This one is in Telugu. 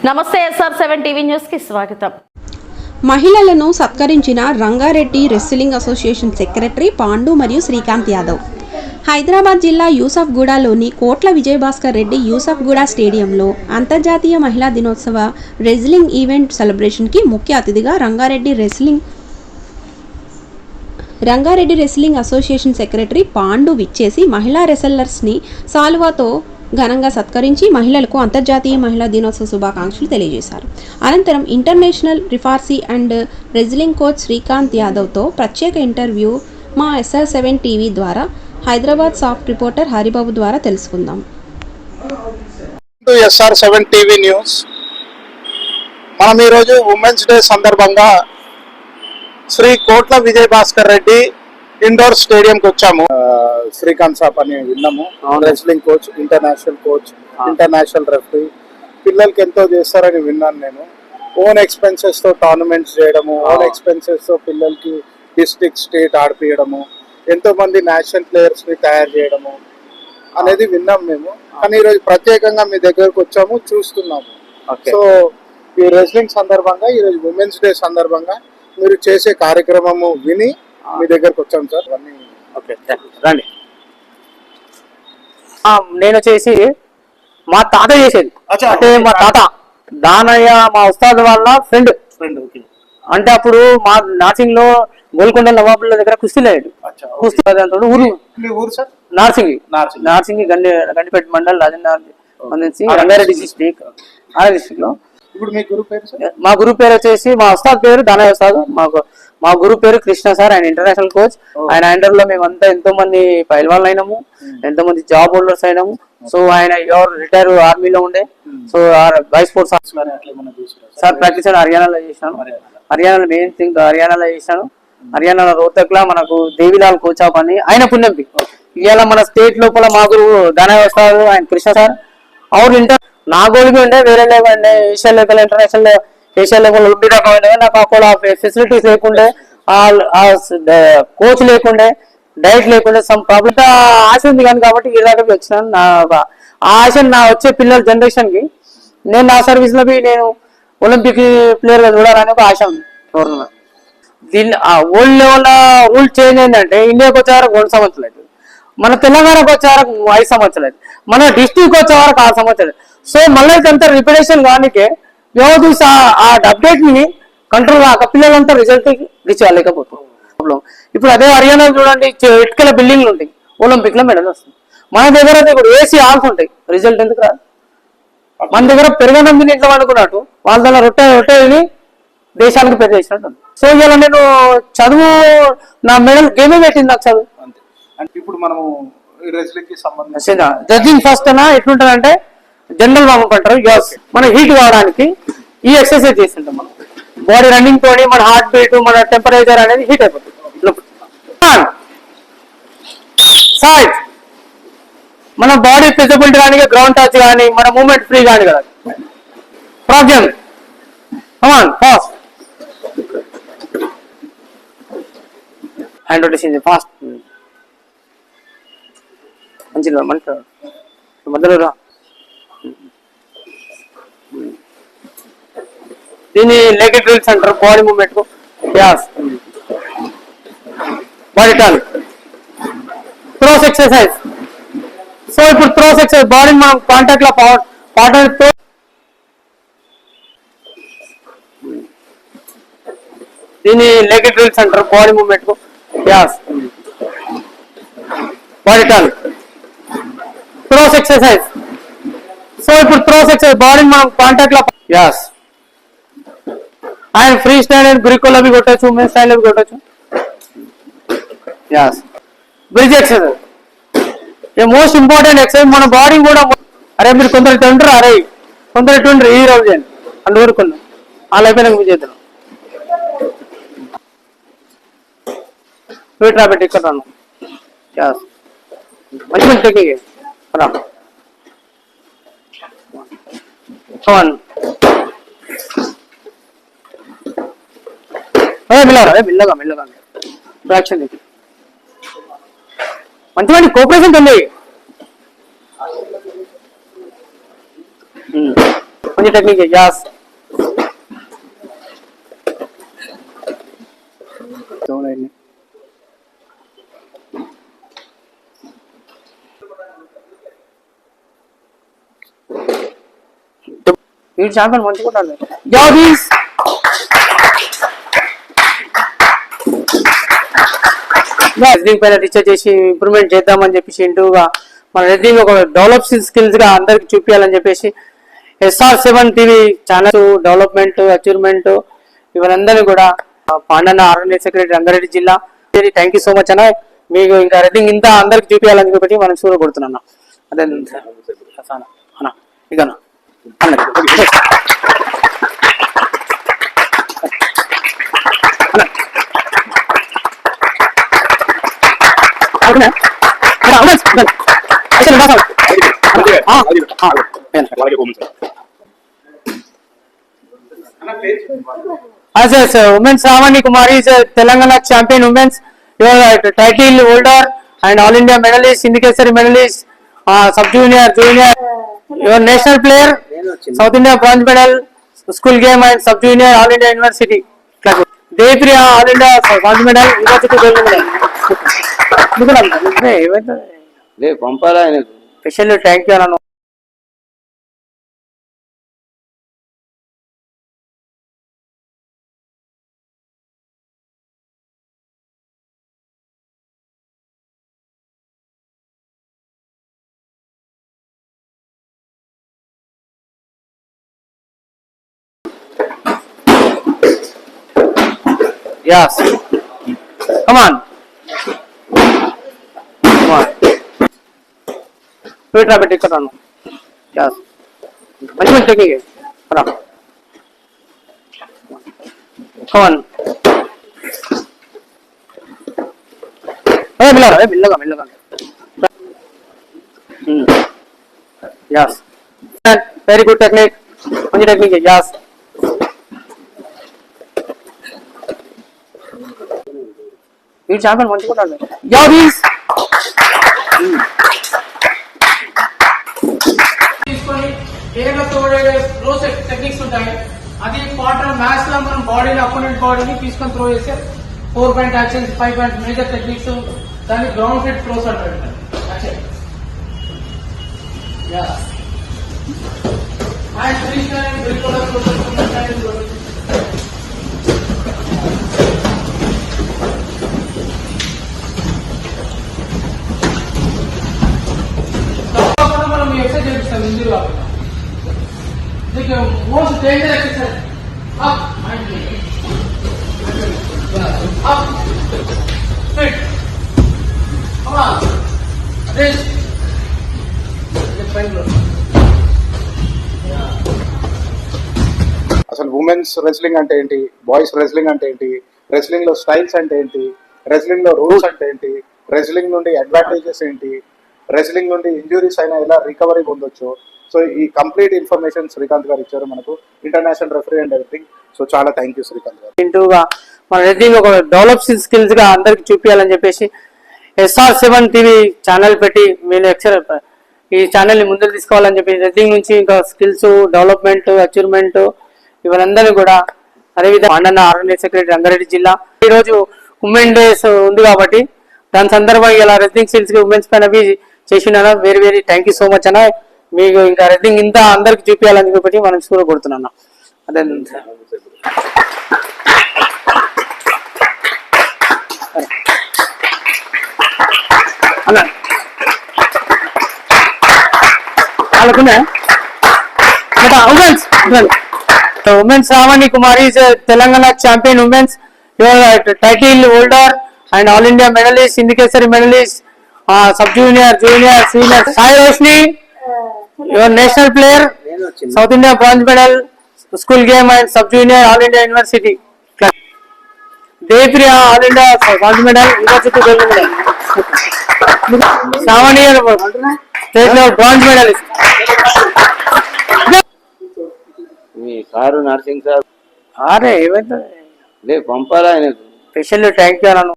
నమస్తే SR7 టీవీ న్యూస్ కి స్వాగతం. మహిళలను సత్కరించిన Rangareddy wrestling association secretary Pandu మరియు శ్రీకాంత్ యాదవ్. హైదరాబాద్ జిల్లా యూసఫ్గూడలోని కోట్ల విజయభాస్కర్ రెడ్డి యూసఫ్గూడ స్టేడియంలో అంతర్జాతీయ మహిళా దినోత్సవ రెజ్లింగ్ ఈవెంట్ సెలబ్రేషన్కి ముఖ్య అతిథిగా Rangareddy wrestling association secretary Pandu విచ్చేసి మహిళా రెస్లర్స్ని సాల్వాతో ఘనంగా సత్కరించి మహిళలకు అంతర్జాతీయ మహిళా దినోత్సవ శుభాకాంక్షలు తెలియజేశారు. అనంతరం international referee and wrestling coach Srikanth యాదవ్తో ప్రత్యేక ఇంటర్వ్యూ మా SR7 టీవీ ద్వారా హైదరాబాద్ సాఫ్ట్ రిపోర్టర్ హరిబాబు ద్వారా తెలుసుకుందాం. SR7 TV news. మనం ఈరోజు ఉమెన్స్ డే సందర్భంగా శ్రీ కోట్ల విజయభాస్కర్ రెడ్డి ఇండోర్ స్టేడియంకి వచ్చాము. శ్రీకాంత్ సాబ్ అని విన్నాము. Wrestling coach, international coach, international referee, పిల్లలకి ఎంతో చేస్తారని విన్నాను నేను. ఓన్ ఎక్స్పెన్సెస్ తో టోర్నమెంట్స్ చేయడము, ఓన్ ఎక్స్పెన్సెస్ తో పిల్లలకి డిస్ట్రిక్ట్, స్టేట్ ఆడిపియడము, ఎంతో మంది నేషనల్ ప్లేయర్స్ ని తయారు చేయడము అనేది విన్నాం మేము. కానీ ఈరోజు ప్రత్యేకంగా మీ దగ్గరకు వచ్చాము, చూస్తున్నాము. సో ఈ రెస్లింగ్ సందర్భంగా, ఈరోజు ఉమెన్స్ డే సందర్భంగా మీరు చేసే కార్యక్రమము విని మీ దగ్గరకు వచ్చాం సార్. రండి. నేను వచ్చేసి మా తాత చేసేది, అంటే మా తాత దానయ్య మా ఉస్తాద్ వాళ్ళ ఫ్రెండ్. అంటే అప్పుడు మా నార్సింగ్ లో గోల్కొండ నవాబుల దగ్గర కుస్తీ లేడు. కుస్తీ ఊరు నార్సింగి గండిపేట మండల్ రంగారెడ్డి డిస్ట్రిక్ట్ లో. ఇప్పుడు మీ గురు పేరు? మా గురు పేరు వచ్చేసి మా ఉస్తాద్ పేరు దానయ్య ఉస్తాద్. మా గురు పేరు కృష్ణ సార్. ఆయన ఇంటర్నేషనల్ కోచ్. ఆయన అండర్ లో మేమంతా ఎంతో మంది పైల్వాన్లు అయినాము, ఎంతో మంది జాబ్ హోల్డర్స్ అయినాము. సో ఆయన రిటైర్ ఆర్మీలో ఉండే. సో వైస్ స్పోర్ట్స్ సార్ ప్రాక్టీస్ హర్యానాలో చేసినాను. హర్యానాలో మెయిన్ థింగ్ హర్యానాలో చేసినాను. హర్యానాలో రోహ్తక్ లా మనకు దేవిలాల్ కోచ్ ఆఫ్ అని ఆయన పుణ్యంపి. ఇవాళ మన స్టేట్ లోపల మా గురువు దానయ్య ఉస్తాద్, ఆయన కృష్ణ సార్. అవును ఇంటర్ నా గోల్ ఉండే వేరే లెవెల్ ఉండే, Asia level, international, Asia level Olympic దాకా ఉండే. నాకు అక్కడ ఫెసిలిటీస్ లేకుండే, కోచ్ లేకుండే, డైట్ లేకుండే, సమ్ ప్రాబ్లమ్ ఆశ ఉంది కానీ కాబట్టి ఈ దగ్గరికి వచ్చినాను. నా ఆ ఆశ నా వచ్చే పిల్లల జనరేషన్ కి నేను నా సర్వీస్ లో నేను ఒలింపిక్ ప్లేయర్ గా చూడాలని ఒక ఆశ ఉంది. దీన్ని వరల్డ్ లెవెల్ రూల్ చేంజ్ అయిందంటే ఇండియాకి వచ్చే వరకు 2 సంవత్సరాలు అవుతుంది, మన తెలంగాణకు వచ్చే వరకు 5 సంవత్సరాలు అవుతుంది, మన డిస్ట్రిక్ట్ వచ్చే వరకు 6 సంవత్సరాలు. సో మళ్ళీ అంతా రిపిటేషన్ కానికే వ్యవధి ఆ అప్డేట్ ని కంట్రోల్ కాక పిల్లలంతా రిజల్ట్ రీచ్ అవ్వలేకపోతుంది. ఇప్పుడు అదే హర్యానా చూడండి, ఇటుకల బిల్డింగ్లు ఉంటాయి, ఒలింపిక్ లో మెడల్ వస్తుంది. మన దగ్గర ఇప్పుడు AC హాల్స్ ఉంటాయి, రిజల్ట్ ఎందుకు రాదు? మన దగ్గర పెరగడం ఇంట్లో అనుకున్నట్టు వాళ్ళ దగ్గర రొట్టెని దేశానికి పెద్ద చేసినట్టు. సో ఇలా నేను చదువు నా మెడల్ గేమే పెట్టింది నాకు చదువు. ఇప్పుడు మనము జడ్జింగ్ ఫస్ట్ ఎట్లుంటది అంటే జనరల్ వామప్ మన హీట్ కావడానికి ఈ ఎక్సర్సైజ్ చేస్తుంటాం. మనం బాడీ రన్నింగ్ తోని మన హార్ట్ బీట్, మన టెంపరేచర్ అనేది హీట్ అయిపోతుంది. సైడ్ మన బాడీ ఫిజిబిలిటీ కానీ, గ్రౌండ్ టచ్ కానీ, మన మూవ్మెంట్ ఫ్రీ కానీ కదా. Problem come on fast hand rotation fast మంచిగా మధ్యలో రా. దీన్ని లెగ్ డ్రిల్స్ అంటారు. బాడీ మూవ్మెంట్ కు body turn throws exercise. So ఇప్పుడు త్రోస్ ఎక్సర్సైజ్ బాడీ మనం కాంటాక్ట్ లో పార్ట్నర్ తో దీన్ని లెగ్ డ్రిల్స్ అంటారు. బాడీ మూవ్మెంట్ కు body turn throws exercise. So ఇప్పుడు త్రోస్ ఎక్సర్సైజ్ బాడీ మనం కాంటాక్ట్ లో ఆయన ఫ్రీ స్టైల్ అండ్ బ్రికోలో भी కొట్టచ్చు, మెయిన్ స్టైల్ भी కొట్టచ్చు. Bridge exercise a most important exercise. మన బాడీ కూడా అరే మీరు కొందరు తింటారు, అరే కొందరు ఎట్టుంటారు ఈ రోజు చేయండి అని ఊరుకున్నాం. ఆ లైఫ్ మీ చేద్దాం. వెయిట్ రాబెట్టి ఇక్కడ రాను. మంచి మంచి టెక్నిక్ రా. మెల్లగా యాక్షన్ మంచి మంచి కోఆపరేషన్ ఉంది. కొంచెం టెక్నిక్ యాస్ ఈ ఛాంపియన్ మంచిగా ఉండాలి యాదీస్ రెజ్లింగ్ పైన రీసెర్చ్ చేసి ఇంప్రూవ్మెంట్ చేద్దామని చెప్పేసి ఇంటూగా మన రెజ్లింగ్ ఒక డెవలప్ స్కిల్స్ గా అందరికి చూపించాలని చెప్పేసి SR7 TV channel development achievement ఇవన్నీ కూడా పాండన్న ఆర్గనైజ్ సెక్రటరీ రంగారెడ్డి జిల్లా. థ్యాంక్ యూ సో మచ్ అన్న. మీకు ఇంకా రెజ్లింగ్ ఇంత అందరికి చూపించాలని చెప్పి మనం చూడ కొడుతున్నా. అదే అన్న ఇక Women's Ramani Kumari is a Telangana champion women's. You are a title holder and All India medalist, Indicatory medalist, sub-junior, junior. You are national player, South India bronze medal, school game and sub-junior, All India University. Devipriya All India bronze medal, University gold medal. పంపాలా స్పెషల్ థ్యాంక్ యూ అన్న. Yes. Come on. Come on. Wait, rabbit, take it on. Yes. Manchmal taking it. Come on. Come on. Hey, Milaga. Yes. Very good technique. Only technique. Yes. ఈ ఛాంపియన్ మంచిగా ఉండాలి యాదీస్ తీసుకొని ఏగా తోడే రోస్ టెక్నిక్స్ ఉంటాయి. అది పార్ట్ ఆఫ్ మ్యాచ్ లో మనం బాడీని అపోనెంట్ బాడీని తీసుకొని త్రో చేసే 4 point actions 5 point major techniques దాన్ని గ్రౌండ్ ఫిట్ త్రోస్ అంటారు. एक्सरसाइज చేపిస్తాం ఇందులో देखिए most danger exercise up mind up fit come on rest అసలు ఉమెన్స్ రెస్లింగ్ అంటే ఏంటి, బాయ్స్ రెస్లింగ్ అంటే ఏంటి, రెస్లింగ్ లో స్టైల్స్ అంటే ఏంటి, రెస్లింగ్ లో రూల్స్ అంటే ఏంటి, రెస్లింగ్ నుండి అడ్వాంటేజెస్ ఏంటి, రెస్లింగ్ నుండి ఇంజురీస్ అయినా ఎలా రికవరీ పొందొచ్చు. సో ఈ కంప్లీట్ ఇన్ఫర్మేషన్ శ్రీకాంత్ గారు ఇచ్చారు మనకు, international referee and everything. So చాలా థ్యాంక్ యూ శ్రీకాంత్ గారు. ఇంటూగా మన రెస్లింగ్ ఒక డెవలప్ స్కిల్స్ గా అందరికి చూపించాలని చెప్పేసి SR7 టీవీ ఛానల్ పెట్టి మీరు ఈ ఛానల్ ని ముందుకు తీసుకోవాలని చెప్పి రెస్లింగ్ నుంచి ఇంకా స్కిల్స్ డెవలప్మెంట్ అచీవ్మెంట్ ఇవన్నీ కూడా అదేవిధంగా పాండన్న ఆర్గనైజ్ సెక్రటరీ రంగారెడ్డి జిల్లా. ఈ రోజు ఉమెన్ డేస్ ఉంది కాబట్టి దాని సందర్భంగా ఇలా రెస్లింగ్ స్కిల్స్ ఉమెన్స్ పైన చేసినా very thank you so much అన్న. మీకు ఇంకా రెస్లింగ్ ఇంత అందరికి చూపించాలని చెప్పి మనం చూడ కొడుతున్నా. అదే అన్న వాళ్ళకున్నా Women's Ramani Kumari is a Telangana champion women's. You are a title holder and All India medalist, Indicatory medalist, sub-junior, junior, senior. Sai Roshni, you are national player, South India bronze medal, school game and sub-junior, All India University. Devipriya All India bronze medal, University gold medal. Ramani state level bronze medalist. Me sir nursing sir అరే ఏమైతే పంపాలా ఆయనకు స్పెషల్ థ్యాంక్ యూ అన్నాను.